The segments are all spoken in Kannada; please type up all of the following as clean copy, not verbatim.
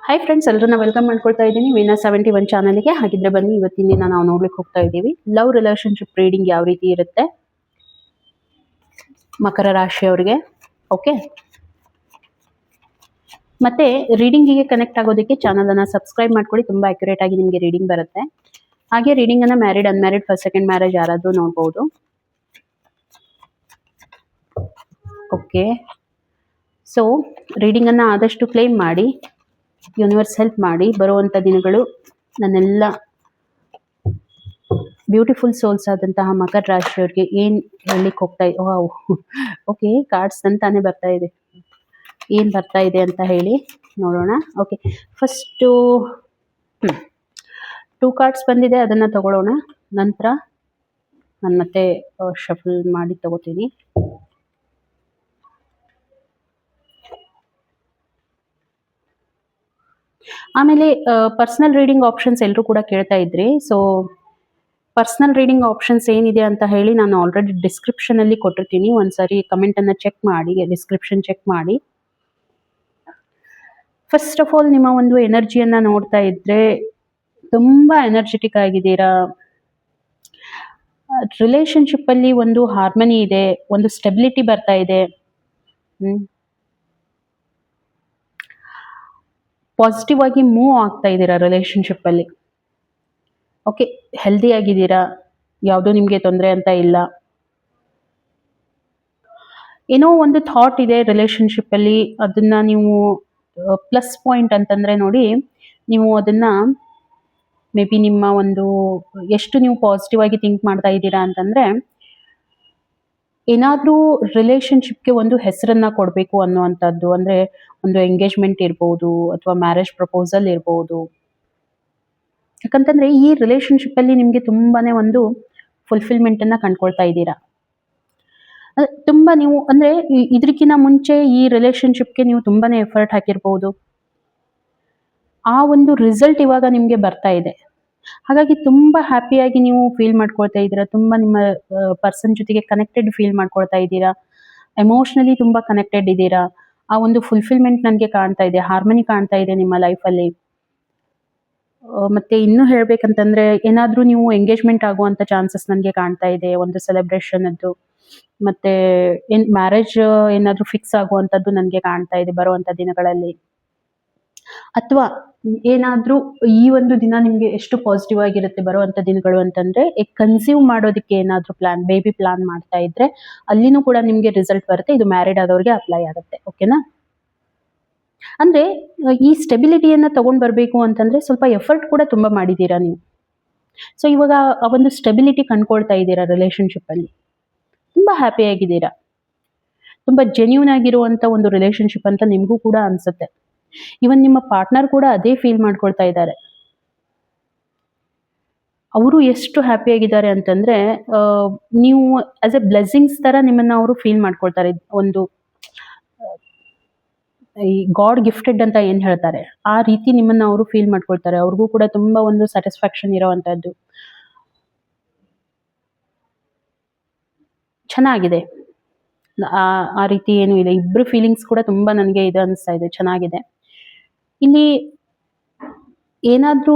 ಹಾಯ್ ಫ್ರೆಂಡ್ಸ್, ಎಲ್ಲರನ್ನ ವೆಲ್ಕಮ್ ಮಾಡ್ಕೊಳ್ತಾ ಇದ್ದೀನಿ ವೀನಾ 71 ಚಾನಲ್ಗೆ. ಹಾಗಿದ್ರೆ ಬನ್ನಿ, ಇವತ್ತಿನ ದಿನ ನಾವು ನೋಡ್ಲಿಕ್ಕೆ ಹೋಗ್ತಾ ಇದ್ದೀವಿ ಲವ್ ರಿಲೇಶನ್ಶಿಪ್ ರೀಡಿಂಗ್ ಯಾವ ರೀತಿ ಇರುತ್ತೆ ಮಕರ ರಾಶಿಯವರಿಗೆ. ಓಕೆ, ಮತ್ತೆ ರೀಡಿಂಗಿಗೆ ಕನೆಕ್ಟ್ ಆಗೋದಕ್ಕೆ ಚಾನಲ್ ಅನ್ನ ಸಬ್ಸ್ಕ್ರೈಬ್ ಮಾಡ್ಕೊಳ್ಳಿ. ತುಂಬಾ ಅಕ್ಯುರೇಟ್ ಆಗಿ ನಿಮಗೆ ರೀಡಿಂಗ್ ಬರುತ್ತೆ. ಹಾಗೆ ರೀಡಿಂಗ್ ಅನ್ನ married, unmarried, first second marriage ಯಾರಾದ್ರೂ ನೋಡ್ಬೋದು. ಓಕೆ, ಸೊ ರೀಡಿಂಗ್ ಅನ್ನ ಆದಷ್ಟು ಕ್ಲೇಮ್ ಮಾಡಿ, ಯೂನಿವರ್ಸ್ ಹೆಲ್ಪ್ ಮಾಡಿ. ಬರುವಂಥ ದಿನಗಳು ನನ್ನೆಲ್ಲ ಬ್ಯೂಟಿಫುಲ್ ಸೋಲ್ಸ್ ಆದಂತಹ ಮಕರ ರಾಶಿಯವರಿಗೆ ಏನು ಹೇಳಲಿಕ್ಕೆ ಹೋಗ್ತಾ ಓಕೆ, ಕಾರ್ಡ್ಸ್ ಅಂತಾನೆ ಬರ್ತಾ ಇದೆ, ಏನು ಬರ್ತಾ ಇದೆ ಅಂತ ಹೇಳಿ ನೋಡೋಣ. ಓಕೆ, ಫಸ್ಟು 2 ಕಾರ್ಡ್ಸ್ ಬಂದಿದೆ, ಅದನ್ನು ತಗೊಳ್ಳೋಣ. ನಂತರ ನಾನು ಮತ್ತೆ ಶಫಲ್ ಮಾಡಿ ತಗೋತೀನಿ. ಆಮೇಲೆ ಪರ್ಸನಲ್ ರೀಡಿಂಗ್ ಆಪ್ಷನ್ಸ್ ಎಲ್ಲರೂ ಕೂಡ ಕೇಳ್ತಾ ಇದ್ರಿ. ಸೊ ಪರ್ಸನಲ್ ರೀಡಿಂಗ್ ಆಪ್ಷನ್ಸ್ ಏನಿದೆ ಅಂತ ಹೇಳಿ ನಾನು ಆಲ್ರೆಡಿ ಡಿಸ್ಕ್ರಿಪ್ಷನಲ್ಲಿ ಕೊಟ್ಟಿರ್ತೀನಿ. ಒಂದ್ಸರಿ ಕಮೆಂಟನ್ನು ಚೆಕ್ ಮಾಡಿ, ಡಿಸ್ಕ್ರಿಪ್ಷನ್ ಚೆಕ್ ಮಾಡಿ. ಫಸ್ಟ್ ಆಫ್ ಆಲ್, ನಿಮ್ಮ ಒಂದು ಎನರ್ಜಿಯನ್ನು ನೋಡ್ತಾ ಇದ್ರೆ ತುಂಬ ಎನರ್ಜೆಟಿಕ್ ಆಗಿದ್ದೀರಾ. ರಿಲೇಶನ್ಶಿಪ್ಪಲ್ಲಿ ಒಂದು ಹಾರ್ಮನಿ ಇದೆ, ಒಂದು ಸ್ಟೆಬಿಲಿಟಿ ಬರ್ತಾ ಇದೆ. ಪಾಸಿಟಿವ್ ಆಗಿ ಮೂವ್ ಆಗ್ತಾ ಇದ್ದೀರಾ ರಿಲೇಶನ್ಶಿಪ್ಪಲ್ಲಿ. ಓಕೆ, ಹೆಲ್ದಿ ಆಗಿದ್ದೀರಾ, ಯಾವುದೂ ನಿಮಗೆ ತೊಂದರೆ ಅಂತ ಇಲ್ಲ. ಏನೋ ಒಂದು ಥಾಟ್ ಇದೆ ರಿಲೇಶನ್ಶಿಪ್ಪಲ್ಲಿ, ಅದನ್ನ ನೀವು ಪ್ಲಸ್ ಪಾಯಿಂಟ್ ಅಂತಂದರೆ ನೋಡಿ, ನೀವು ಅದನ್ನ ಮೇ ಬಿ ನಿಮ್ಮ ಒಂದು ಎಷ್ಟು ನೀವು ಪಾಸಿಟಿವ್ ಆಗಿ ಥಿಂಕ್ ಮಾಡ್ತಾ ಇದ್ದೀರಾ ಅಂತಂದರೆ, ಏನಾದರೂ ರಿಲೇಶನ್ಶಿಪ್ಗೆ ಒಂದು ಹೆಸರನ್ನ ಕೊಡಬೇಕು ಅನ್ನುವಂಥದ್ದು. ಅಂದರೆ ಒಂದು ಎಂಗೇಜ್ಮೆಂಟ್ ಇರ್ಬೋದು, ಅಥವಾ ಮ್ಯಾರೇಜ್ ಪ್ರಪೋಸಲ್ ಇರ್ಬೋದು. ಯಾಕಂತಂದರೆ ಈ ರಿಲೇಶನ್ಶಿಪ್ಪಲ್ಲಿ ನಿಮಗೆ ತುಂಬಾ ಒಂದು ಫುಲ್ಫಿಲ್ಮೆಂಟನ್ನು ಕಂಡ್ಕೊಳ್ತಾ ಇದ್ದೀರಾ. ತುಂಬ ನೀವು ಅಂದರೆ ಇದಕ್ಕಿಂತ ಮುಂಚೆ ಈ ರಿಲೇಶನ್ಶಿಪ್ಗೆ ನೀವು ತುಂಬಾ ಎಫರ್ಟ್ ಹಾಕಿರ್ಬೋದು. ಆ ಒಂದು ರಿಸಲ್ಟ್ ಇವಾಗ ನಿಮಗೆ ಬರ್ತಾ ಇದೆ. ಹಾಗಾಗಿ ತುಂಬ ಹ್ಯಾಪಿಯಾಗಿ ನೀವು ಫೀಲ್ ಮಾಡ್ಕೊಳ್ತಾ ಇದ್ದೀರಾ. ತುಂಬ ನಿಮ್ಮ ಪರ್ಸನ್ ಜೊತೆಗೆ ಕನೆಕ್ಟೆಡ್ ಫೀಲ್ ಮಾಡ್ಕೊಳ್ತಾ ಇದ್ದೀರಾ. ಎಮೋಷ್ನಲಿ ತುಂಬ ಕನೆಕ್ಟೆಡ್ ಇದ್ದೀರಾ. ಆ ಒಂದು ಫುಲ್ಫಿಲ್ಮೆಂಟ್ ನನಗೆ ಕಾಣ್ತಾ ಇದೆ, ಹಾರ್ಮನಿ ಕಾಣ್ತಾ ಇದೆ ನಿಮ್ಮ ಲೈಫಲ್ಲಿ. ಮತ್ತೆ ಇನ್ನೂ ಹೇಳ್ಬೇಕಂತಂದ್ರೆ, ಏನಾದರೂ ನೀವು ಎಂಗೇಜ್ಮೆಂಟ್ ಆಗುವಂಥ ಚಾನ್ಸಸ್ ನನಗೆ ಕಾಣ್ತಾ ಇದೆ, ಒಂದು ಸೆಲೆಬ್ರೇಷನ್ ಅದು. ಮತ್ತೆ ಮ್ಯಾರೇಜ್ ಏನಾದರೂ ಫಿಕ್ಸ್ ಆಗುವಂಥದ್ದು ನನಗೆ ಕಾಣ್ತಾ ಇದೆ ಬರುವಂಥ ದಿನಗಳಲ್ಲಿ. ಅಥವಾ ಏನಾದರೂ ಈ ಒಂದು ದಿನ ನಿಮಗೆ ಎಷ್ಟು ಪಾಸಿಟಿವ್ ಆಗಿರುತ್ತೆ ಬರುವಂಥ ದಿನಗಳು ಅಂತಂದ್ರೆ, ಕನ್ಸೀವ್ ಮಾಡೋದಕ್ಕೆ ಏನಾದರೂ ಬೇಬಿ ಪ್ಲಾನ್ ಮಾಡ್ತಾ ಇದ್ರೆ ಅಲ್ಲಿನೂ ಕೂಡ ನಿಮಗೆ ರಿಸಲ್ಟ್ ಬರುತ್ತೆ. ಇದು ಮ್ಯಾರಿಡ್ ಆದವ್ರಿಗೆ ಅಪ್ಲೈ ಆಗುತ್ತೆ. ಓಕೆನಾ? ಅಂದ್ರೆ ಈ ಸ್ಟೆಬಿಲಿಟಿಯನ್ನ ತಗೊಂಡ್ ಬರಬೇಕು ಅಂತಂದ್ರೆ ಸ್ವಲ್ಪ ಎಫರ್ಟ್ ಕೂಡ ತುಂಬಾ ಮಾಡಿದ್ದೀರಾ ನೀವು. ಸೊ ಇವಾಗ ಆ ಒಂದು ಸ್ಟೆಬಿಲಿಟಿ ಕಂಡ್ಕೊಳ್ತಾ ಇದ್ದೀರಾ ರಿಲೇಶನ್ಶಿಪ್ ಅಲ್ಲಿ. ತುಂಬಾ ಹ್ಯಾಪಿ ಆಗಿದ್ದೀರಾ. ತುಂಬಾ ಜೆನ್ಯೂನ್ ಆಗಿರುವಂತ ಒಂದು ರಿಲೇಶನ್ಶಿಪ್ ಅಂತ ನಿಮಗೂ ಕೂಡ ಅನ್ಸುತ್ತೆ. ಇವನ್ ನಿಮ್ಮ ಪಾರ್ಟ್ನರ್ ಕೂಡ ಅದೇ ಫೀಲ್ ಮಾಡ್ಕೊಳ್ತಾ ಇದ್ದಾರೆ. ಅವರು ಎಷ್ಟು ಹ್ಯಾಪಿ ಆಗಿದ್ದಾರೆ ಅಂತಂದ್ರೆ, ನೀವು ಆಸ್ ಎ ಬ್ಲೆಸ್ಸಿಂಗ್ಸ್ ತರ ನಿಮ್ಮನ್ನ ಅವರು ಫೀಲ್ ಮಾಡ್ಕೊಳ್ತಾರೆ. ಒಂದು ಈ ಗಾಡ್ ಗಿಫ್ಟೆಡ್ ಅಂತ ಏನ್ ಹೇಳ್ತಾರೆ, ಆ ರೀತಿ ನಿಮ್ಮನ್ನ ಅವರು ಫೀಲ್ ಮಾಡ್ಕೊಳ್ತಾರೆ. ಅವ್ರಿಗೂ ಕೂಡ ತುಂಬಾ ಒಂದು ಸ್ಯಾಟಿಸ್ಫ್ಯಾಕ್ಷನ್ ಇರೋವಂಥದ್ದು. ಚೆನ್ನಾಗಿದೆ. ಆ ರೀತಿ ಏನು ಇಲ್ಲ. ಇಬ್ರು ಫೀಲಿಂಗ್ಸ್ ಕೂಡ ತುಂಬಾ ನನಗೆ ಇದು ಅನಿಸ್ತಾ ಇದೆ, ಚೆನ್ನಾಗಿದೆ. ಇಲ್ಲಿ ಏನಾದ್ರೂ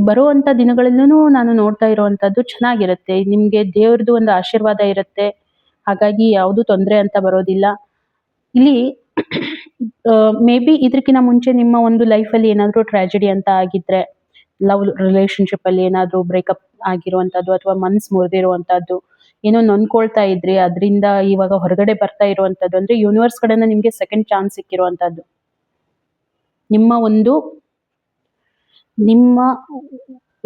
ಬರುವಂತ ದಿನಗಳಲ್ಲೂ ನಾನು ನೋಡ್ತಾ ಇರುವಂತದ್ದು ಚೆನ್ನಾಗಿರುತ್ತೆ. ನಿಮ್ಗೆ ದೇವ್ರದ್ದು ಒಂದು ಆಶೀರ್ವಾದ ಇರುತ್ತೆ. ಹಾಗಾಗಿ ಯಾವುದು ತೊಂದರೆ ಅಂತ ಬರೋದಿಲ್ಲ. ಇಲ್ಲಿ ಮೇ ಬಿ ಇದಕ್ಕಿಂತ ಮುಂಚೆ ನಿಮ್ಮ ಒಂದು ಲೈಫಲ್ಲಿ ಏನಾದರೂ ಟ್ರಾಜಿಡಿ ಅಂತ ಆಗಿದ್ರೆ, ಲವ್ ರಿಲೇಶನ್ಶಿಪ್ ಅಲ್ಲಿ ಏನಾದರೂ ಬ್ರೇಕಪ್ ಆಗಿರುವಂತದ್ದು, ಅಥವಾ ಮನ್ಸು ಮುರಿದಿರುವಂತದ್ದು, ಏನೋ ನೊಂದ್ಕೊಳ್ತಾ ಇದ್ರಿ, ಅದರಿಂದ ಇವಾಗ ಹೊರಗಡೆ ಬರ್ತಾ ಇರುವಂತದ್ದು. ಅಂದ್ರೆ ಯೂನಿವರ್ಸ್ ಕಡೆಯಿಂದ ನಿಮ್ಗೆ ಸೆಕೆಂಡ್ ಚಾನ್ಸ್ ಸಿಕ್ಕಿರುವಂತದ್ದು. ನಿಮ್ಮ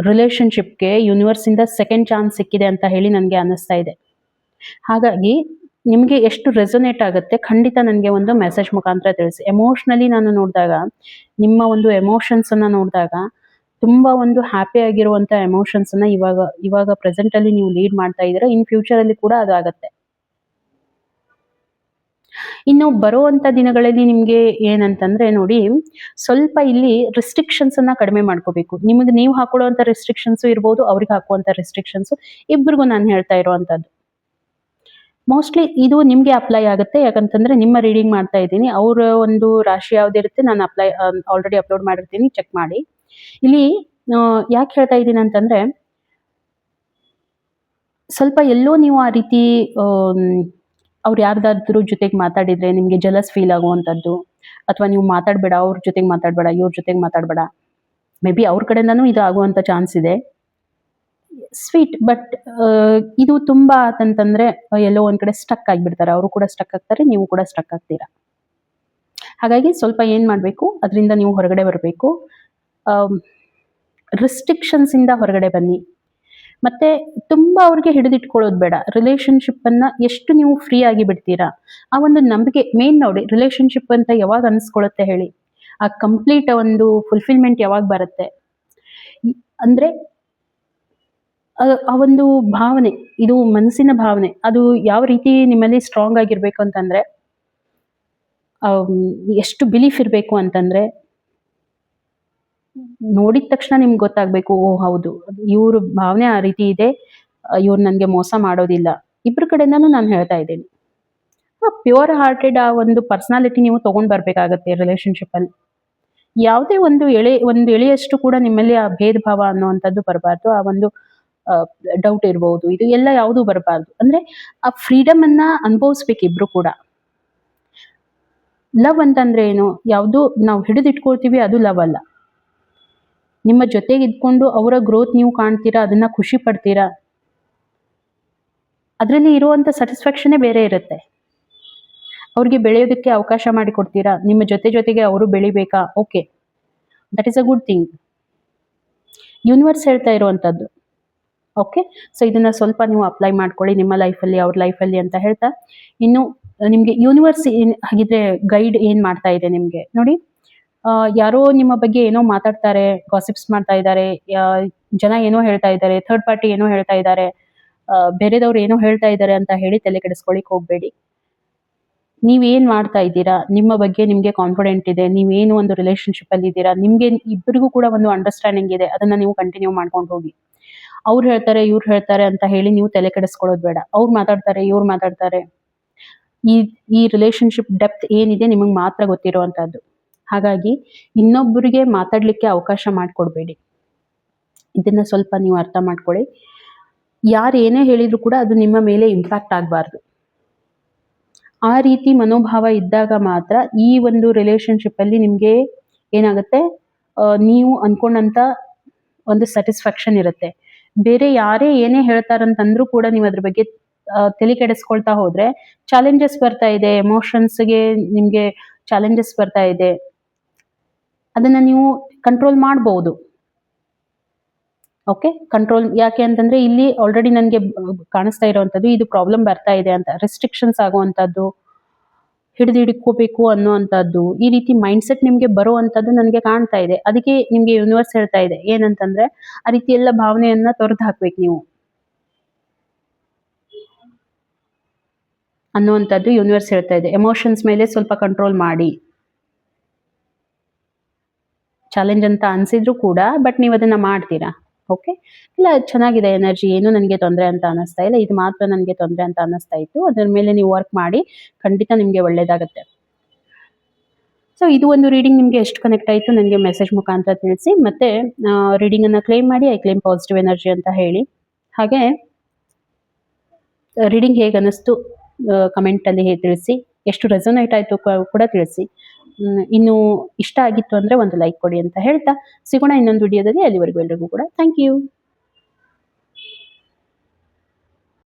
ರಿಲೇಶನ್ಶಿಪ್ಗೆ ಯೂನಿವರ್ಸ್ ಇಂದ ಸೆಕೆಂಡ್ ಚಾನ್ಸ್ ಸಿಕ್ಕಿದೆ ಅಂತ ಹೇಳಿ ನನಗೆ ಅನ್ನಿಸ್ತಾ ಇದೆ. ಹಾಗಾಗಿ ನಿಮಗೆ ಎಷ್ಟು ರೆಸೊನೇಟ್ ಆಗುತ್ತೆ ಖಂಡಿತ ನನಗೆ ಒಂದು ಮೆಸೇಜ್ ಮುಖಾಂತರ ತಿಳಿಸಿ. ಎಮೋಷ್ನಲಿ ನಾನು ನೋಡಿದಾಗ, ನಿಮ್ಮ ಒಂದು ಎಮೋಷನ್ಸ್ ಅನ್ನ ನೋಡಿದಾಗ ತುಂಬಾ ಒಂದು ಹ್ಯಾಪಿ ಆಗಿರುವಂತ ಎಮೋಷನ್ಸ್ ಅನ್ನ ಇವಾಗ ಪ್ರೆಸೆಂಟ್ ಅಲ್ಲಿ ನೀವು ಲೀಡ್ ಮಾಡ್ತಾ ಇದ್ದೀರಾ. ಇನ್ ಫ್ಯೂಚರ್ ಅಲ್ಲಿ ಕೂಡ ಅದು ಆಗುತ್ತೆ. ಇನ್ನು ಬರುವಂತ ದಿನಗಳಲ್ಲಿ ನಿಮ್ಗೆ ಏನಂತಂದ್ರೆ ನೋಡಿ, ಸ್ವಲ್ಪ ಇಲ್ಲಿ ರಿಸ್ಟ್ರಿಕ್ಷನ್ಸ್ ಅನ್ನ ಕಡಿಮೆ ಮಾಡ್ಕೋಬೇಕು. ನಿಮಗೆ ನೀವು ಹಾಕೊಳ್ಳುವಂತ ರೆಸ್ಟ್ರಿಕ್ಷನ್ಸ್ ಇರ್ಬೋದು, ಅವ್ರಿಗೆ ಹಾಕುವಂತ ರೆಸ್ಟ್ರಿಕ್ಷನ್ಸ್, ಇಬ್ಬರಿಗೂ ನಾನು ಹೇಳ್ತಾ ಇರುವಂತದ್ದು. ಮೋಸ್ಟ್ಲಿ ಇದು ನಿಮಗೆ ಅಪ್ಲೈ ಆಗುತ್ತೆ. ಯಾಕಂತಂದ್ರೆ ನಿಮ್ಮ ರೀಡಿಂಗ್ ಮಾಡ್ತಾ ಇದ್ದೀನಿ. ಅವರ ಒಂದು ರಾಶಿ ಯಾವ್ದಿರುತ್ತೆ ನಾನು ಆಲ್ರೆಡಿ ಅಪ್ಲೋಡ್ ಮಾಡಿರ್ತೀನಿ, ಚೆಕ್ ಮಾಡಿ. ಇಲ್ಲಿ ಯಾಕೆ ಹೇಳ್ತಾ ಇದ್ದೀನಿ ಅಂತಂದ್ರೆ, ಸ್ವಲ್ಪ ಎಲ್ಲೋ ನೀವು ಆ ರೀತಿ ಅವ್ರು ಯಾರ್ದಾದ್ರೂ ಜೊತೆಗೆ ಮಾತಾಡಿದ್ರೆ ನಿಮಗೆ ಜಲಸ್ ಫೀಲ್ ಆಗುವಂಥದ್ದು, ಅಥವಾ ನೀವು ಮಾತಾಡಬೇಡ, ಅವ್ರ ಜೊತೆಗೆ ಮಾತಾಡಬೇಡ, ಇವ್ರ ಜೊತೆಗೆ ಮಾತಾಡಬೇಡ, ಮೇ ಬಿ ಅವ್ರ ಕಡೆಯಿಂದನೂ ಇದು ಆಗುವಂಥ ಚಾನ್ಸ್ ಇದೆ. ಸ್ವೀಟ್ ಬಟ್ ಇದು ತುಂಬ ಆತಂತಂದ್ರೆ ಎಲ್ಲೋ ಒಂದ್ ಕಡೆ ಸ್ಟಕ್ ಆಗಿಬಿಡ್ತಾರೆ. ಅವರು ಕೂಡ ಸ್ಟಕ್ ಆಗ್ತಾರೆ, ನೀವು ಕೂಡ ಸ್ಟಕ್ ಆಗ್ತೀರಾ. ಹಾಗಾಗಿ ಸ್ವಲ್ಪ ಏನ್ ಮಾಡಬೇಕು, ಅದರಿಂದ ನೀವು ಹೊರಗಡೆ ಬರಬೇಕು. ರಿಸ್ಟ್ರಿಕ್ಷನ್ಸ್ ಇಂದ ಹೊರಗಡೆ ಬನ್ನಿ. ಮತ್ತೆ ತುಂಬಾ ಅವ್ರಿಗೆ ಹಿಡಿದಿಟ್ಕೊಳ್ಳೋದು ಬೇಡ. ರಿಲೇಶನ್ಶಿಪ್ ಅನ್ನ ಎಷ್ಟು ನೀವು ಫ್ರೀ ಆಗಿ ಬಿಡ್ತೀರಾ, ಆ ಒಂದು ನಂಬಿಕೆ ಮೇನ್ ನೋಡಿ. ರಿಲೇಶನ್ಶಿಪ್ ಅಂತ ಯಾವಾಗ ಅನ್ಸ್ಕೊಳ್ಳುತ್ತೆ ಹೇಳಿ, ಆ ಕಂಪ್ಲೀಟ್ ಒಂದು ಫುಲ್ಫಿಲ್ಮೆಂಟ್ ಯಾವಾಗ ಬರುತ್ತೆ ಅಂದ್ರೆ ಆ ಒಂದು ಭಾವನೆ, ಇದು ಮನಸ್ಸಿನ ಭಾವನೆ, ಅದು ಯಾವ ರೀತಿ ನಿಮ್ಮಲ್ಲಿ ಸ್ಟ್ರಾಂಗ್ ಆಗಿರ್ಬೇಕು ಅಂತಂದ್ರೆ, ಎಷ್ಟು ಬಿಲೀಫ್ ಇರಬೇಕು ಅಂತಂದ್ರೆ, ನೋಡಿದ ತಕ್ಷಣ ನಿಮ್ಗೆ ಗೊತ್ತಾಗ್ಬೇಕು, ಓ ಹೌದು ಇವ್ರ ಭಾವನೆ ಆ ರೀತಿ ಇದೆ, ಇವ್ರು ನನಗೆ ಮೋಸ ಮಾಡೋದಿಲ್ಲ. ಇಬ್ರ ಕಡೆಯಿಂದನೂ ನಾನು ಹೇಳ್ತಾ ಇದ್ದೀನಿ. ಪ್ಯೂರ್ ಹಾರ್ಟೆಡ್ ಆ ಒಂದು ಪರ್ಸನಾಲಿಟಿ ನೀವು ತಗೊಂಡ್ ಬರ್ಬೇಕಾಗತ್ತೆ ರಿಲೇಶನ್ಶಿಪ್ ಅಲ್ಲಿ. ಯಾವುದೇ ಒಂದು ಎಳೆಯಷ್ಟು ಕೂಡ ನಿಮ್ಮಲ್ಲಿ ಆ ಭೇದ ಭಾವ ಅನ್ನುವಂಥದ್ದು ಬರಬಾರ್ದು. ಆ ಒಂದು ಡೌಟ್ ಇರಬಹುದು, ಇದು ಎಲ್ಲ ಯಾವುದು ಬರಬಾರ್ದು. ಅಂದ್ರೆ ಆ ಫ್ರೀಡಮ್ ಅನ್ನ ಅನುಭವಿಸ್ಬೇಕು ಇಬ್ರು ಕೂಡ. ಲವ್ ಅಂತಂದ್ರೆ ಏನು, ಯಾವುದು ನಾವು ಹಿಡಿದಿಟ್ಕೊಳ್ತೀವಿ ಅದು ಲವ್ ಅಲ್ಲ. ನಿಮ್ಮ ಜೊತೆಗೆ ಇದ್ಕೊಂಡು ಅವರ ಗ್ರೋತ್ ನೀವು ಕಾಣ್ತೀರಾ, ಅದನ್ನ ಖುಷಿ ಪಡ್ತೀರಾ, ಅದರಲ್ಲಿ ಇರುವಂತ ಸ್ಯಾಟಿಸ್ಫ್ಯಾಕ್ಷನ್ನೇ ಬೇರೆ ಇರುತ್ತೆ. ಅವ್ರಿಗೆ ಬೆಳೆಯೋದಕ್ಕೆ ಅವಕಾಶ ಮಾಡಿಕೊಡ್ತೀರಾ, ನಿಮ್ಮ ಜೊತೆಗೆ ಅವರು ಬೆಳಿಬೇಕಾ, okay, that is a good thing. Universe ಹೇಳ್ತಾ ಇರುವಂತದ್ದು. ಓಕೆ, ಸೊ ಇದನ್ನ ಸ್ವಲ್ಪ ನೀವು ಅಪ್ಲೈ ಮಾಡ್ಕೊಳ್ಳಿ ನಿಮ್ಮ ಲೈಫಲ್ಲಿ, ಅವ್ರ ಲೈಫಲ್ಲಿ ಅಂತ ಹೇಳ್ತಾ, ಇನ್ನು ನಿಮ್ಗೆ ಯೂನಿವರ್ಸ್ ಹಾಗಿದ್ರೆ ಗೈಡ್ ಏನ್ ಮಾಡ್ತಾ ಇದೆ ನಿಮ್ಗೆ ನೋಡಿ. ಯಾರೋ ನಿಮ್ಮ ಬಗ್ಗೆ ಏನೋ ಮಾತಾಡ್ತಾರೆ, ಗಾಸಿಪ್ಸ್ ಮಾಡ್ತಾ ಇದ್ದಾರೆ, ಜನ ಏನೋ ಹೇಳ್ತಾ ಇದ್ದಾರೆ, ಥರ್ಡ್ ಪಾರ್ಟಿ ಏನೋ ಹೇಳ್ತಾ ಇದ್ದಾರೆ, ಬೇರೆದವ್ರು ಏನೋ ಹೇಳ್ತಾ ಇದ್ದಾರೆ ಅಂತ ಹೇಳಿ ತಲೆ ಕೆಡಿಸ್ಕೊಳಿಕ್ ಹೋಗ್ಬೇಡಿ. ನೀವೇನ್ ಮಾಡ್ತಾ ಇದ್ದೀರಾ, ನಿಮ್ಮ ಬಗ್ಗೆ ನಿಮ್ಗೆ ಕಾನ್ಫಿಡೆಂಟ್ ಇದೆ, ನೀವೇನು ಒಂದು ರಿಲೇಶನ್ಶಿಪ್ ಅಲ್ಲಿ ಇದ್ದೀರಾ, ನಿಮ್ಗೆ ಇಬ್ಬರಿಗೂ ಕೂಡ ಒಂದು ಅಂಡರ್ಸ್ಟ್ಯಾಂಡಿಂಗ್ ಇದೆ, ಅದನ್ನ ನೀವು ಕಂಟಿನ್ಯೂ ಮಾಡ್ಕೊಂಡು ಹೋಗಿ. ಅವ್ರು ಹೇಳ್ತಾರೆ, ಇವ್ರು ಹೇಳ್ತಾರೆ ಅಂತ ಹೇಳಿ ನೀವು ತಲೆ ಕೆಡಿಸ್ಕೊಳ್ಳೋದು ಬೇಡ. ಅವ್ರು ಮಾತಾಡ್ತಾರೆ, ಇವ್ರು ಮಾತಾಡ್ತಾರೆ, ಈ ರಿಲೇಶನ್ಶಿಪ್ ಡೆಪ್ತ್ ಏನಿದೆ ನಿಮಗೆ ಮಾತ್ರ ಗೊತ್ತಿರುವಂತಹದ್ದು. ಹಾಗಾಗಿ ಇನ್ನೊಬ್ಬರಿಗೆ ಮಾತಾಡ್ಲಿಕ್ಕೆ ಅವಕಾಶ ಮಾಡಿಕೊಡ್ಬೇಡಿ. ಇದನ್ನ ಸ್ವಲ್ಪ ನೀವು ಅರ್ಥ ಮಾಡ್ಕೊಳ್ಳಿ. ಯಾರು ಏನೇ ಹೇಳಿದ್ರು ಕೂಡ ಅದು ನಿಮ್ಮ ಮೇಲೆ ಇಂಪ್ಯಾಕ್ಟ್ ಆಗಬಾರ್ದು. ಆ ರೀತಿ ಮನೋಭಾವ ಇದ್ದಾಗ ಮಾತ್ರ ಈ ಒಂದು ರಿಲೇಶನ್ಶಿಪ್ ಅಲ್ಲಿ ನಿಮ್ಗೆ ಏನಾಗುತ್ತೆ, ನೀವು ಅನ್ಕೊಂಡಂತ ಒಂದು ಸ್ಯಾಟಿಸ್ಫ್ಯಾಕ್ಷನ್ ಇರುತ್ತೆ. ಬೇರೆ ಯಾರೇ ಏನೇ ಹೇಳ್ತಾರಂತಂದ್ರೂ ಕೂಡ ನೀವು ಅದ್ರ ಬಗ್ಗೆ ತಲೆ ಕೆಡಿಸ್ಕೊಳ್ತಾ ಹೋದ್ರೆ ಚಾಲೆಂಜಸ್ ಬರ್ತಾ ಇದೆ, ಎಮೋಷನ್ಸ್ಗೆ ನಿಮ್ಗೆ ಚಾಲೆಂಜಸ್ ಬರ್ತಾ ಇದೆ, ಅದನ್ನ ನೀವು ಕಂಟ್ರೋಲ್ ಮಾಡಬಹುದು. ಓಕೆ, ಕಂಟ್ರೋಲ್ ಯಾಕೆ ಅಂತಂದ್ರೆ ಇಲ್ಲಿ ಆಲ್ರೆಡಿ ನನಗೆ ಕಾಣಿಸ್ತಾ ಇರುವಂತದ್ದು ಇದು ಪ್ರಾಬ್ಲಮ್ ಬರ್ತಾ ಇದೆ ಅಂತ. ರೆಸ್ಟ್ರಿಕ್ಷನ್ಸ್ ಆಗುವಂತದ್ದು, ಹಿಡಿದಿಡ್ಕೋಬೇಕು ಅನ್ನುವಂಥದ್ದು, ಈ ರೀತಿ ಮೈಂಡ್ಸೆಟ್ ನಿಮ್ಗೆ ಬರುವಂತದ್ದು ನನಗೆ ಕಾಣ್ತಾ ಇದೆ. ಅದಕ್ಕೆ ನಿಮ್ಗೆ ಯೂನಿವರ್ಸ್ ಹೇಳ್ತಾ ಇದೆ ಏನಂತಂದ್ರೆ, ಆ ರೀತಿ ಎಲ್ಲ ಭಾವನೆಯನ್ನ ತೊರೆದು ಹಾಕ್ಬೇಕು ನೀವು ಅನ್ನುವಂಥದ್ದು ಯೂನಿವರ್ಸ್ ಹೇಳ್ತಾ ಇದೆ. ಎಮೋಷನ್ಸ್ ಮೇಲೆ ಸ್ವಲ್ಪ ಕಂಟ್ರೋಲ್ ಮಾಡಿ. ಚಾಲೆಂಜ್ ಅಂತ ಅನ್ಸಿದ್ರು ಕೂಡ ಬಟ್ ನೀವು ಅದನ್ನ ಮಾಡ್ತೀರಾ. ಓಕೆ, ಇಲ್ಲ ಚೆನ್ನಾಗಿದೆ ಎನರ್ಜಿ, ಏನು ನನಗೆ ತೊಂದರೆ ಅಂತ ಅನ್ನಿಸ್ತಾ ಇಲ್ಲ, ಇದು ಮಾತ್ರ ನನಗೆ ತೊಂದರೆ ಅಂತ ಅನ್ನಿಸ್ತಾ ಇತ್ತು, ಅದರ ಮೇಲೆ ನೀವು ವರ್ಕ್ ಮಾಡಿ, ಖಂಡಿತ ನಿಮಗೆ ಒಳ್ಳೇದಾಗುತ್ತೆ. ಸೊ ಇದು ಒಂದು ರೀಡಿಂಗ್ ನಿಮಗೆ ಎಷ್ಟು ಕನೆಕ್ಟ್ ಆಯಿತು ನನಗೆ ಮೆಸೇಜ್ ಮುಖಾಂತರ ತಿಳಿಸಿ. ಮತ್ತೆ ರೀಡಿಂಗನ್ನು ಕ್ಲೇಮ್ ಮಾಡಿ, ಐ ಕ್ಲೇಮ್ ಪಾಸಿಟಿವ್ ಎನರ್ಜಿ ಅಂತ ಹೇಳಿ. ಹಾಗೆ ರೀಡಿಂಗ್ ಹೇಗೆ ಅನ್ನಿಸ್ತು ಕಮೆಂಟಲ್ಲಿ ತಿಳಿಸಿ. ಎಷ್ಟು ರೆಸೊನೇಟ್ ಆಯಿತು ಕೂಡ ತಿಳಿಸಿ. ಇನ್ನು ಇಷ್ಟ ಆಗಿತ್ತು ಅಂದರೆ ಒಂದು ಲೈಕ್ ಕೊಡಿ ಅಂತ ಹೇಳ್ತಾ ಸಿಗೋಣ ಇನ್ನೊಂದು ವಿಡಿಯೋದಲ್ಲಿ. ಅಲ್ಲಿವರೆಗೂ ಎಲ್ರಿಗೂ ಕೂಡ ಥ್ಯಾಂಕ್ ಯು.